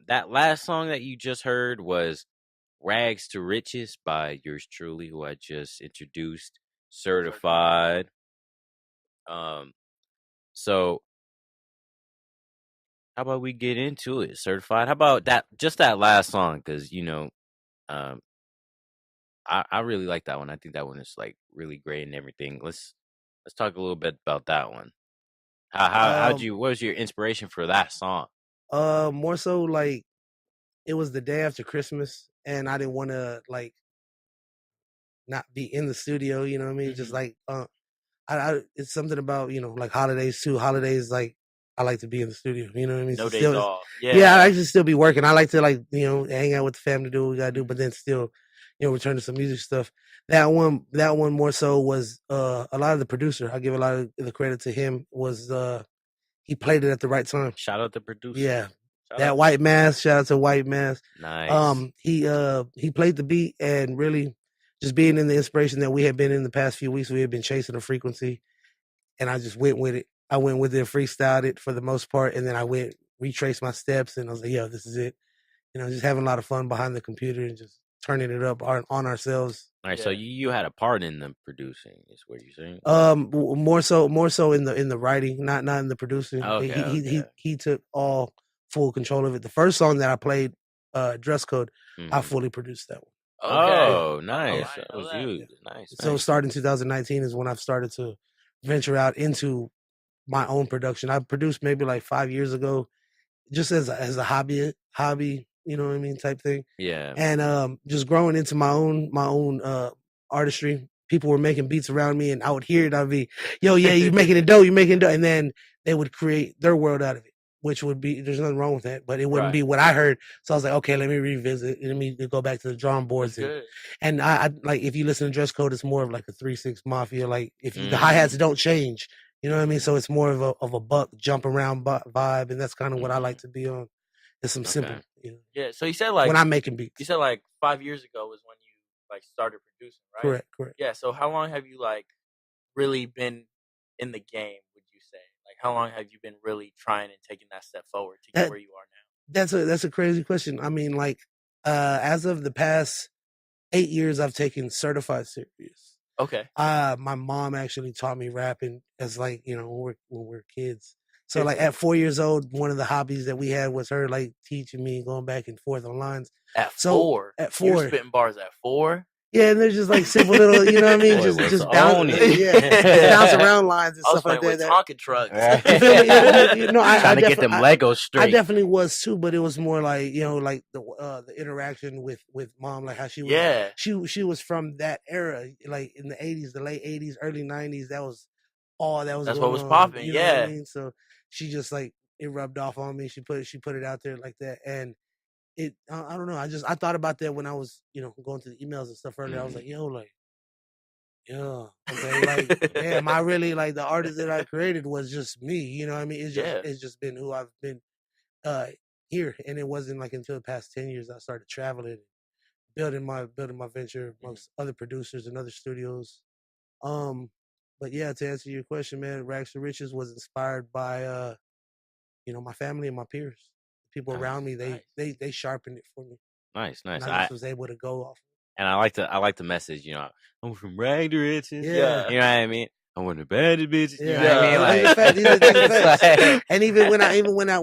That last song that you just heard was "Rags to Riches" by yours truly, who I just introduced, Certified. So how about we get into it? Certified. How about that? Just that last song, because um, I really like that one. I think that one is like really great and everything. Let's talk a little bit about that one. How'd you? What was your inspiration for that song? More so like it was the day after Christmas, and I didn't want to like not be in the studio. You know what I mean? Just like it's something about like holidays too. Holidays like I like to be in the studio. You know what I mean? No So days still, off. yeah, I like to still be working. I like to like hang out with the family, do what we gotta do, but then still return to some music stuff. That one more so was a lot of the producer. I give a lot of the credit to him. Was he played it at the right time? Shout out the producer. Yeah, that White Mask. Shout out to White Mask. Nice. He played the beat and really just being in the inspiration that we had been in the past few weeks. We had been chasing a frequency, and I just went with it. I went with it, freestyled it for the most part, and then I went retraced my steps, and I was like, "Yo, this is it." Just having a lot of fun behind the computer and just turning it up on ourselves. All right, so you had a part in the producing, is what you're saying? More so in the writing, not in the producing. Okay, he took all full control of it. The first song that I played, Dress Code, I fully produced that one. Okay. Oh, nice. That was you. Nice. So starting 2019 is when I've started to venture out into my own production. I produced maybe like 5 years ago, just as a hobby, you know what I mean, type thing. Yeah. And just growing into my own artistry. People were making beats around me, and I would hear it. I'd be, "Yo, yeah, you're making it dope. You're making it dope." And then they would create their world out of it, which would be there's nothing wrong with that, but it wouldn't be what I heard. So I was like, okay, let me revisit. Let me go back to the drawing boards. And I like if you listen to Dress Code, it's more of like a 3-6 Mafia. Like if the hi hats don't change, you know what I mean. So it's more of a buck jump around vibe, and that's kind of what I like to be on. It's some simple, Yeah. So you said like when I'm making beats. You said like 5 years ago was when you like started producing, right? Correct. Yeah. So how long have you like really been in the game? Would you say like how long have you been really trying and taking that step forward to get where you are now? That's a crazy question. I mean, like as of the past 8 years, I've taken Certified serious. Okay. My mom actually taught me rapping as like when we're kids. So like at 4 years old, one of the hobbies that we had was her like teaching me going back and forth on lines. At 4, you were spitting bars at 4. Yeah, and they're just like simple little, you know what I mean? Just bounce, bounce around lines and stuff like that. With Tonka trucks. Trying to get them Legos straight. I definitely was too, but it was more like like the interaction with mom, like how she was. She was from that era, like in the 80s, the late 80s, early 90s. That was all that was. That's what was popping. You know what I mean? So she just like it rubbed off on me. She put it out there like that, and. I don't know. I thought about that when I was, going through the emails and stuff earlier. I was like, okay, like, damn, I really like the artist that I created was just me. You know what I mean? It's just been who I've been here, and it wasn't like until the past 10 years I started traveling, building my venture amongst other producers and other studios. But yeah, to answer your question, man, Rags to Riches was inspired by my family and my peers. People around me, they sharpened it for me. Nice. And I just was able to go off. And I like the message. I'm from rag to riches. Yeah. You know what I mean. I'm one of the baddest bitches. Yeah. You know what I mean. Like, and even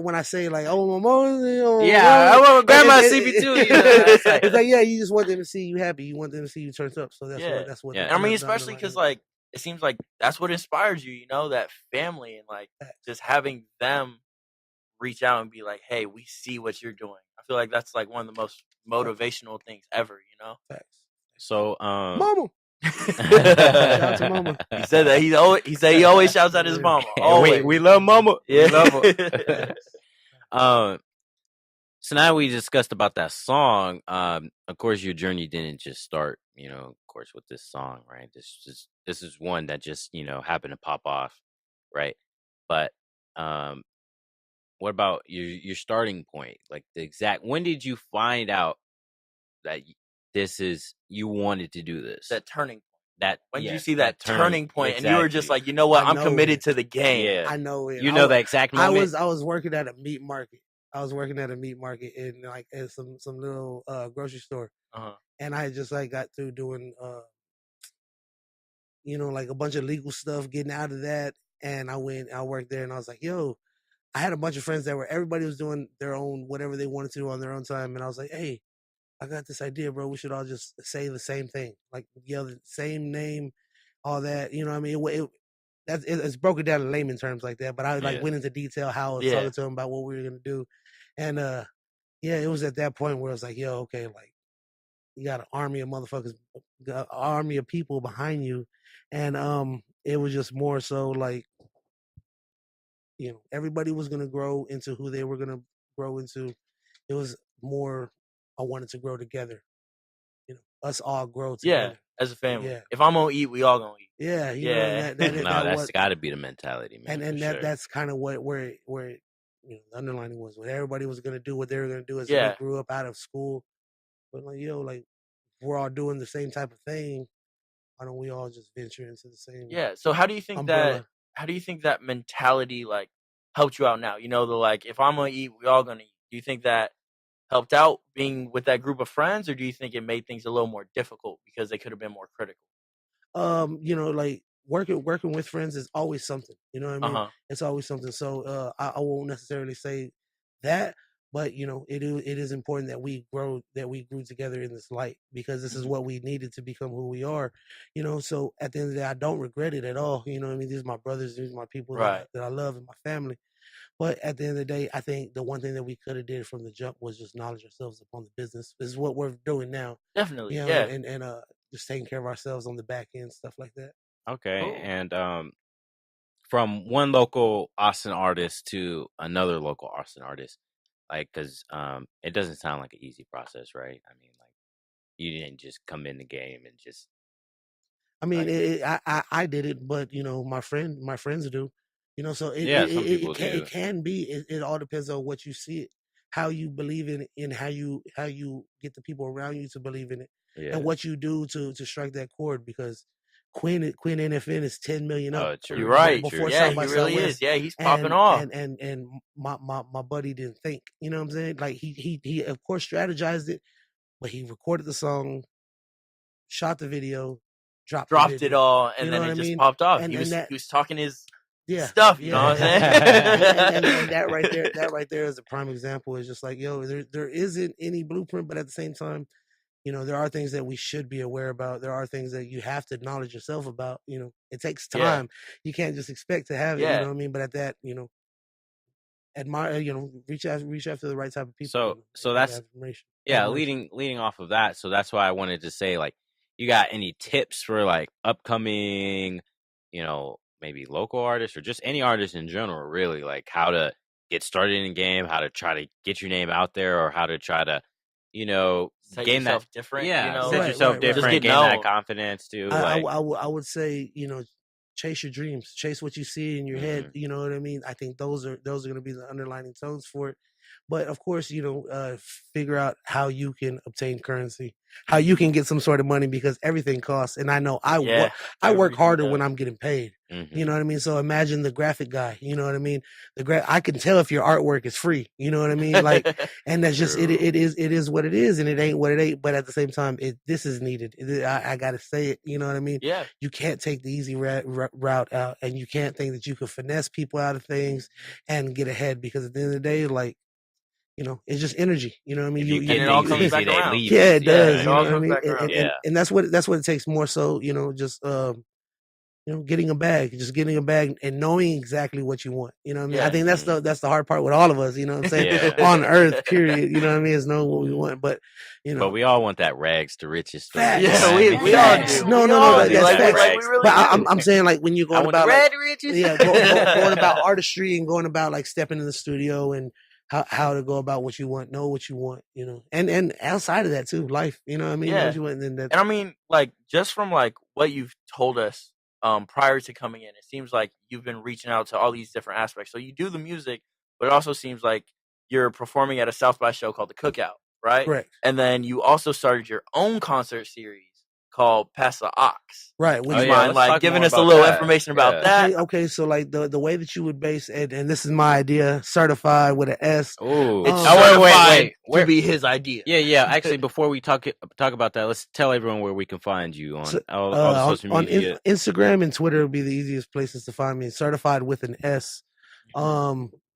when I say like, oh, my mom, I want my grandma to see me too. It's like, yeah, you just want them to see you happy. You want them to see you turned up. So that's what. Yeah. I mean, especially because like it seems like that's what inspires you. That family and like just having them reach out and be like, hey, we see what you're doing. I feel like that's like one of the most motivational things ever, Facts. So mama. Shout out to mama. He said that he always shouts at his mama. We love mama. Yeah. We love her. So now we discussed about that song. Of course your journey didn't just start, of course, with this song, right? This is one that just, happened to pop off, right? But what about your starting point? Like the exact, when did you find out that you wanted to do this? That turning point. When did you see that turning point exactly. and you were just like, you know what, I'm committed to the game. Yeah. I know it. You know the exact moment? I was working at a meat market. I was working at a meat market in like at some little grocery store, and I just like got through doing like a bunch of legal stuff, getting out of that, and I worked there, and I was like, yo, I had a bunch of friends that were everybody was doing their own whatever they wanted to do on their own time, and I was like, hey, I got this idea, bro. We should all just say the same thing, like yell the same name, all that. You know what I mean? It's broken down in layman terms like that, but I like went into detail how I was talking to him about what we were gonna do, and it was at that point where I was like, yo, okay, like you got an army of motherfuckers, an army of people behind you, and it was just more so like everybody was gonna grow into who they were gonna grow into. It was more I wanted to grow together. Us all grow together. Yeah, as a family. Yeah. If I'm gonna eat, we all gonna eat. Yeah, that's got to be the mentality, man. And that's kind of where the underlining was. What everybody was gonna do, what they were gonna do as we grew up out of school. But like we're all doing the same type of thing. Why don't we all just venture into the same? Yeah. So how do you think umbrella? How do you think that mentality like helped you out now? If I'm gonna eat, we all gonna eat. Do you think that helped out being with that group of friends, or do you think it made things a little more difficult because they could have been more critical? Like working with friends is always something. You know what I mean? It's always something. So I won't necessarily say that, but it is important that we grew together in this light, because this is what we needed to become who we are. So at the end of the day, I don't regret it at all. You know what I mean? These are my brothers, these are my people that I love, and my family. But at the end of the day, I think the one thing that we could have did from the jump was just knowledge ourselves upon the business. This is what we're doing now. Definitely, and just taking care of ourselves on the back end, stuff like that. Okay, cool. And from one local Austin artist to another local Austin artist, like, because it doesn't sound like an easy process, right? I mean, like, you didn't just come in the game and just. I mean, I did it, but my friends do. So it can be. It all depends on what you see it, how you believe in it, and how you get the people around you to believe in it, and what you do to strike that chord. Because Quinn NFN is 10 million up. Oh, true. You're right. Before yeah, he really is. Yeah, he's popping off. And my buddy didn't think. You know what I'm saying? Like he of course strategized it, but he recorded the song, shot the video, dropped it all, and then it just popped off. He was talking his stuff, you know what I'm saying? and that right there is a prime example. Is just like, there isn't any blueprint, but at the same time, there are things that we should be aware about. There are things that you have to acknowledge yourself about. It takes time. You can't just expect to have it. You know what I mean? But at that, admire. Reach after the right type of people. So that's leading off of that. So that's why I wanted to say, like, you got any tips for like upcoming, maybe local artists or just any artist in general, really, like how to get started in the game, how to try to get your name out there, or how to try to, gain that different. Set yourself different, gain that confidence too. I would say, chase your dreams, chase what you see in your head. You know what I mean? I think those are going to be the underlining tones for it. But of course, figure out how you can obtain currency, how you can get some sort of money, because everything costs. And I know I work harder when I'm getting paid. You know what I mean? So imagine the graphic guy. You know what I mean? I can tell if your artwork is free. You know what I mean? Like, and that's just it is what it is, and it ain't what it ain't. But at the same time, this is needed. I gotta say it. You know what I mean? Yeah. You can't take the easy route out, and you can't think that you can finesse people out of things and get ahead, because at the end of the day, like, it's just energy. You know what I mean? And it all comes back around. Yeah, it does. It all comes back around. And that's what it takes more so. Just getting a bag, and knowing exactly what you want. You know what I mean? I think that's the hard part with all of us. You know what I'm saying? On Earth, period. You know what I mean? Is know what we want, but but we all want that rags to riches story. Yeah, we all do. No, that's facts. But I'm saying, like, when you're going about riches, going about artistry and going about like stepping in the studio and how to go about what you want, know what you want, and outside of that too, life, you know what I mean? Yeah. What you want, and I mean, like, just from like what you've told us prior to coming in, it seems like you've been reaching out to all these different aspects. So you do the music, but it also seems like you're performing at a South by show called The Cookout, right? Correct. And then you also started your own concert series called Pass the Aux. Right. Would Which you Oh, yeah, mind let's like talk giving more us a about little that. information about Yeah. that? okay. So like the way that you would base and this is my idea, certified with an S. Oh, It's oh, certified Where? to be his idea. Yeah. Actually, before we talk about that, let's tell everyone where we can find you on So, all the social on media. Instagram and Twitter would be the easiest places to find me. Certified with an S.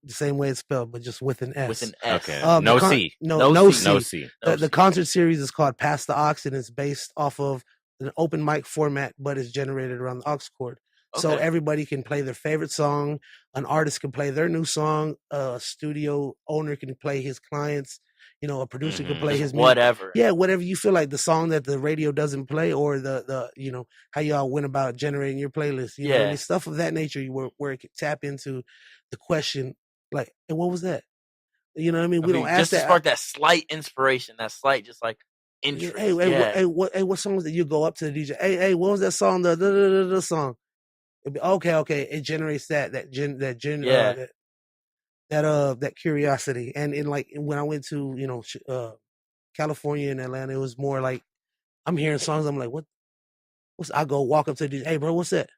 The same way it's spelled, but just with an S. With an S. Okay. The No C. No C. C. No C. The concert series is called Pass the Aux, and it's based off of an open mic format, but it's generated around the aux chord. So Okay. everybody can play their favorite song. An artist can play their new song. A studio owner can play his clients. You know, a producer can play his music. Whatever. Yeah, whatever you feel like. The song that the radio doesn't play, or the you know how y'all went about generating your playlist. You know what I mean? Stuff of that nature, where it could tap into the question like, and what was that? You know what I mean? We don't ask just that. to spark that slight inspiration, that slight just like interest. What songs that you go up to the DJ? Hey, what was that song? The song. It'd be, okay. It generates that curiosity. And in like when I went to California and Atlanta, it was more like I'm hearing songs. I'm like, what's I go walk up to the DJ, hey bro, what's that?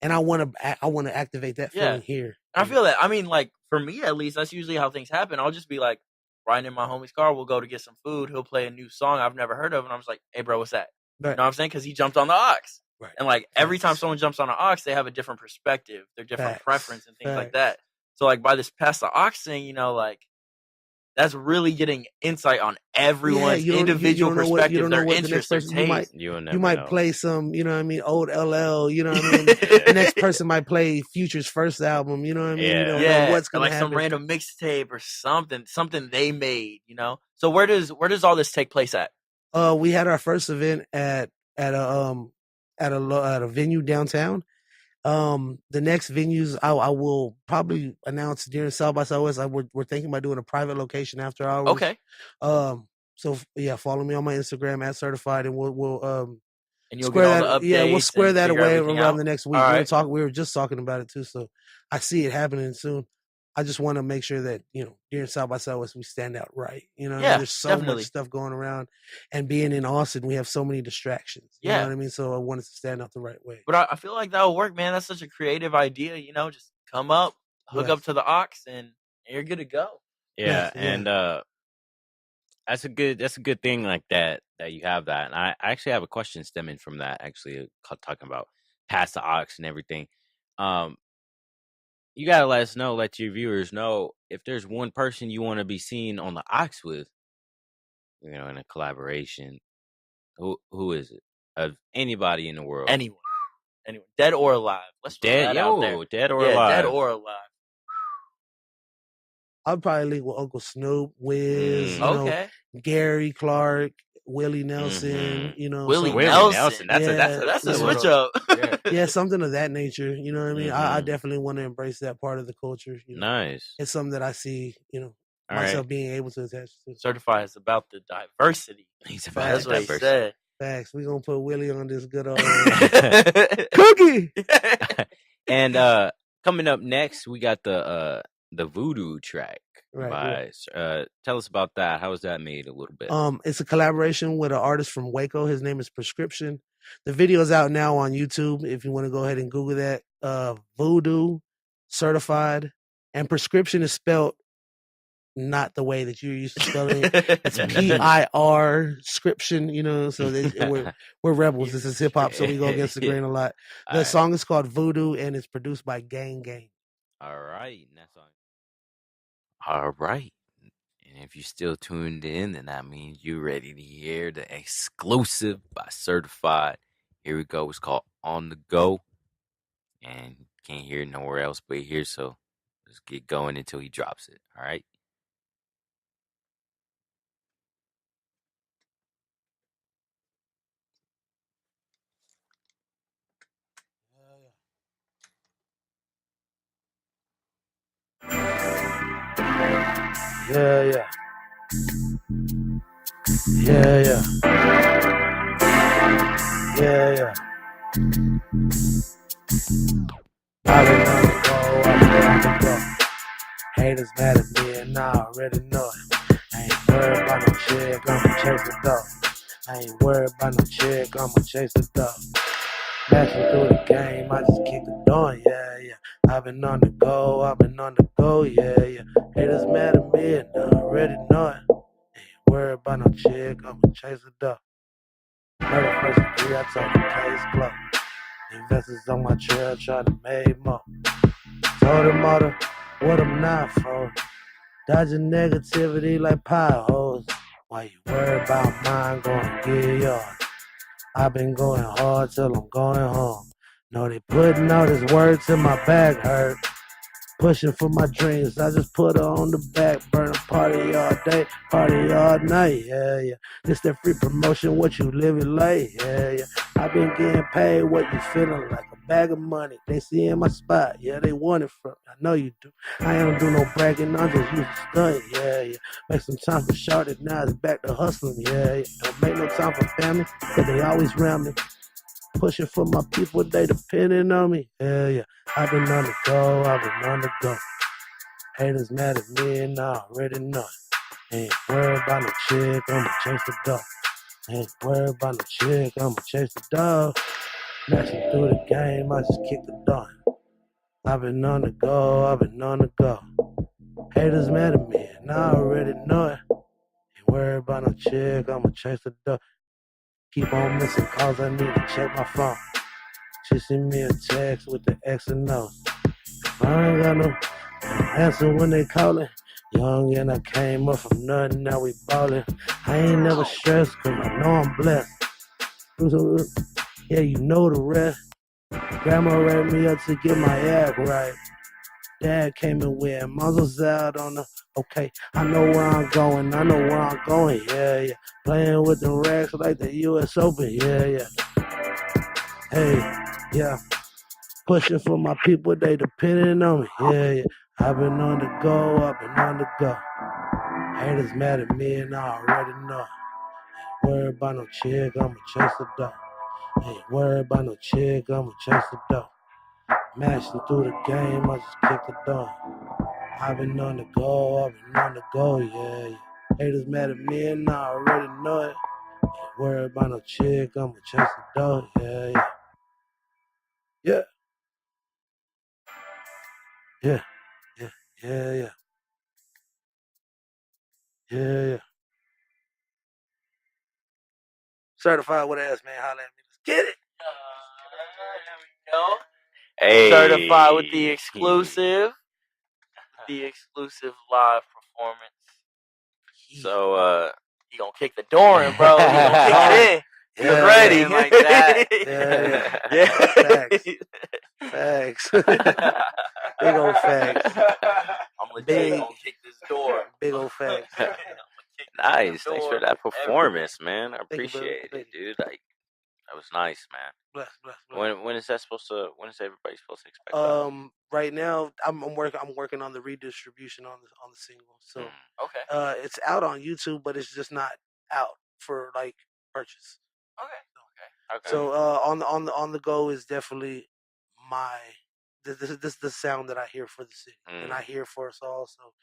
And I want to activate that feeling here. I feel that. I mean, like for me at least, that's usually how things happen. I'll just be like riding in my homie's car. We'll go to get some food. He'll play a new song I've never heard of, and I'm just like, hey bro, what's that? Right. You know what I'm saying? Because he jumped on the aux. Right. And like every time someone jumps on an aux, they have a different perspective, their different preference and things like that. So like by this Pass the Aux thing, you know, like that's really getting insight on everyone's individual perspective, their interest, their taste. You might play some, you know what I mean, old LL, you know what I mean? The next person might play Future's first album, you know what I mean? Yeah. You don't know what's gonna like happen. some random mixtape or something they made, you know? So where does all this take place at? We had our first event at a venue downtown. The next venues I will probably announce during South by Southwest. We're thinking about doing a private location after hours. Okay. So yeah, follow me on my Instagram at Certified, and we'll and you'll get all the updates. Yeah, we'll square that away around the next week. Right. We were just talking about it too, so I see it happening soon. I just want to make sure that, you know, during South by Southwest we stand out right. You know, there's so much stuff going around, and being in Austin, we have so many distractions. You know what I mean? So I wanted to stand out the right way. But I feel like that'll work, man. That's such a creative idea. You know, just come up, hook up to the aux, and you're good to go. Yeah, and that's a good thing like that you have that. And I actually have a question stemming from that. Actually, talking about Pass the Aux and everything. You gotta let your viewers know if there's one person you want to be seen on the aux with, you know, in a collaboration. Who is it? Of anybody in the world? Anyone, dead or alive. Let's throw that out there. Dead or alive. Dead or alive. I'd probably link with Uncle Snoop, Wiz, Gary Clark, Willie Nelson, you know. Willie Nelson. That's a switch up. Yeah, something of that nature. You know what I mean? I definitely want to embrace that part of the culture. You know? Nice. It's something that I see, you know, myself being able to attach to. Certified is about the diversity. He's about That's what diversity. he said. Facts. We're gonna put Willie on this good old cookie. And coming up next, we got the Voodoo track. Right. Tell us about that. How was that made a little bit? It's a collaboration with an artist from Waco. His name is Prescription. The video is out now on YouTube. If you want to go ahead and Google that, Voodoo Certified, and Prescription is spelled not the way that you're used to spelling it. It's PIR scription, you know. So we're rebels. This is hip hop, so we go against the grain a lot. The song is called Voodoo, and it's produced by Gang Gang. All right, that's on. All right, and if you're still tuned in, then that means you're ready to hear the exclusive by Certified. Here we go. It's called On the Go, and can't hear it nowhere else but here. So let's get going until he drops it. All right. Yeah. I've been on the go. Haters mad at me and I already know it. I ain't worried about no shit, gonna check the door. I ain't worried about no chick, I'ma chase the dog. Mashing through the game, I just kick the door, yeah, yeah. I've been on the go, yeah, yeah. Haters mad at me and I already know it. Ain't worried about no chick, I'ma chase the dog. Murder first degree, I told the case closed. Investors on my trail trying to make more. Told them all the what I'm not for. Dodging negativity like potholes. Why you worry about mine going get yours? I've been going hard till I'm going home. No, they putting all this words in my back hurt. Pushing for my dreams, I just put her on the back burner. Party all day, party all night, yeah, yeah. This that free promotion, what you living like, yeah, yeah. I been getting paid, what you feeling like? A bag of money, they see in my spot, yeah, they want it from me, I know you do. I don't do no bragging, I'm just used to stunt, yeah, yeah. Make some time for shorty, now it's back to hustling, yeah, yeah. Don't make no time for family, cause they always round me. Pushing for my people, they depending on me. Yeah, yeah. I've been on the go. Haters mad at me and I already know it. Ain't worried about no chick, I'ma chase the dog. Ain't worried about no chick, I'ma chase the dog. Mashing through the game, I just kick the door. I've been on the go. Haters mad at me and I already know it. Ain't worried about no chick, I'ma chase the dog. Keep on missing calls, I need to check my phone. She sent me a text with the X and O. I ain't got no answer when they callin'. Young and I came up from nothing, now we ballin'. I ain't never stressed, cause I know I'm blessed. Yeah, you know the rest. Grandma raised me up to get my act right. Dad came in with muzzles out on the okay. I know where I'm going, yeah, yeah. Playing with the racks like the US Open, yeah, yeah. Hey, yeah. Pushing for my people, they depending on me. Yeah, yeah. I've been on the go. Haters mad at me and I already know. Ain't worried about no chick, I'ma chase the dog. Ain't worried about no chick, I'ma chase the dog. Mashing through the game, I just kick the door. I've been on the go, yeah, yeah. Haters mad at me and I already know it. Ain't worried about no chick, I'ma chase the dog, yeah, yeah. Yeah. Yeah, yeah, yeah, yeah. Yeah, yeah. Certified with ass, man. Holla at me. Let's get it. There we go. Hey. Certified with the exclusive live performance. So he gonna kick the door in, bro. He gonna kick it in. Get ready like that. Yeah. Facts. Big old facts. I'm legit gonna kick this door. Big old facts. Nice. Thanks for that performance, man. I Thank you, brother. appreciate Thank it, dude. Like that was nice, man. Bless. When is that supposed to? When is everybody supposed to expect that? Right now I'm working on the redistribution on the single. So Okay. it's out on YouTube, but it's just not out for like purchase. Okay. So on the go is definitely my this is the sound that I hear for the city and I hear for us all. So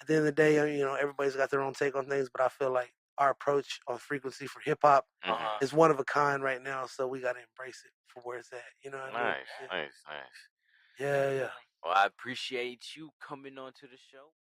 at the end of the day, everybody's got their own take on things, but I feel like our approach on frequency for hip hop is one of a kind right now. So we got to embrace it for where it's at. You know what I mean? Nice. Yeah. Well, I appreciate you coming on to the show.